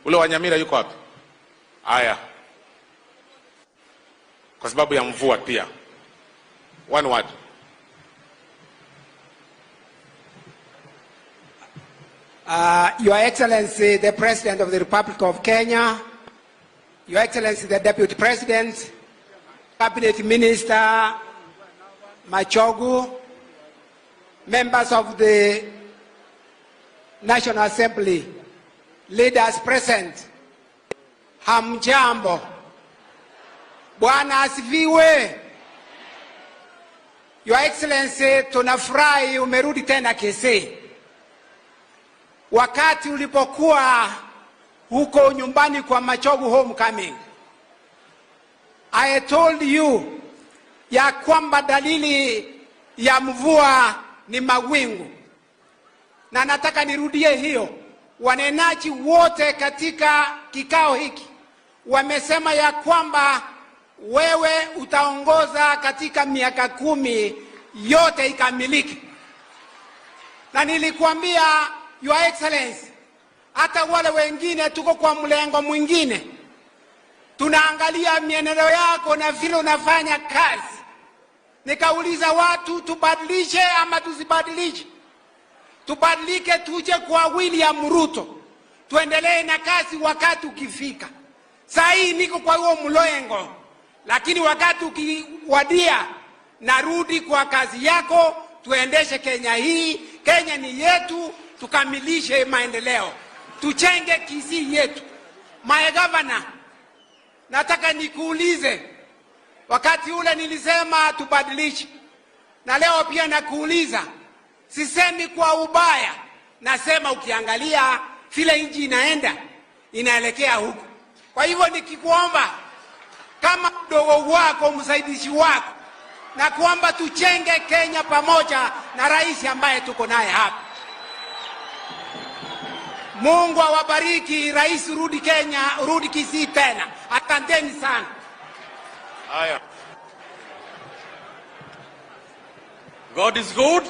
Ule wa Nyamira yuko wapi? Haya. Kwa sababu ya mvua pia. One word. Your Excellency, the President of the Republic of Kenya, Your Excellency, the Deputy President, Cabinet Minister Machogu, members of the National Assembly, leaders present, hamjambo. Bwana asifiwe. Your Excellency, tunafurahi umerudi tena Kisii. Wakati ulipokuwa huko nyumbani kwa Machogu homecoming, I told you ya kwamba dalili ya mvua ni mawingu. Na nataka nirudie hiyo. Wanenaji wote katika kikao hiki wamesema ya kwamba wewe utaongoza katika miaka 10 yote ikamiliki. Na nilikuambia Your Excellency, hata wale wengine tuko kwa mlengo mwingine. Tunaangalia mienendo yako na vile unafanya kazi. Nikauliza watu tubadilishe ama tusibadilishe. Tubadilike tuje kwa William Ruto. Tuendelee na kazi wakati ukifika. Saa hii niko kwa huo mlengo. Lakini wakati ukiwadia narudi kwa kazi yako, tuendeshe Kenya hii. Kenya ni yetu, tukamilishe maendeleo. Tuchenge Kisii yetu. My governor, nataka nikuulize, wakati ule nilisema tubadilishe. Na leo pia nakuuliza, sisemi kwa ubaya, nasema ukiangalia vile nchi inaelekea huko. Kwa hivyo nikikuomba kama mdogo wako, msaidizi wako, na kuomba tuchenge Kenya pamoja na rais ambaye tuko naye hapa. Mungu awabariki. Rais, rudi Kenya, rudi Kisii tena. Asanteni sana. Haya. God is good.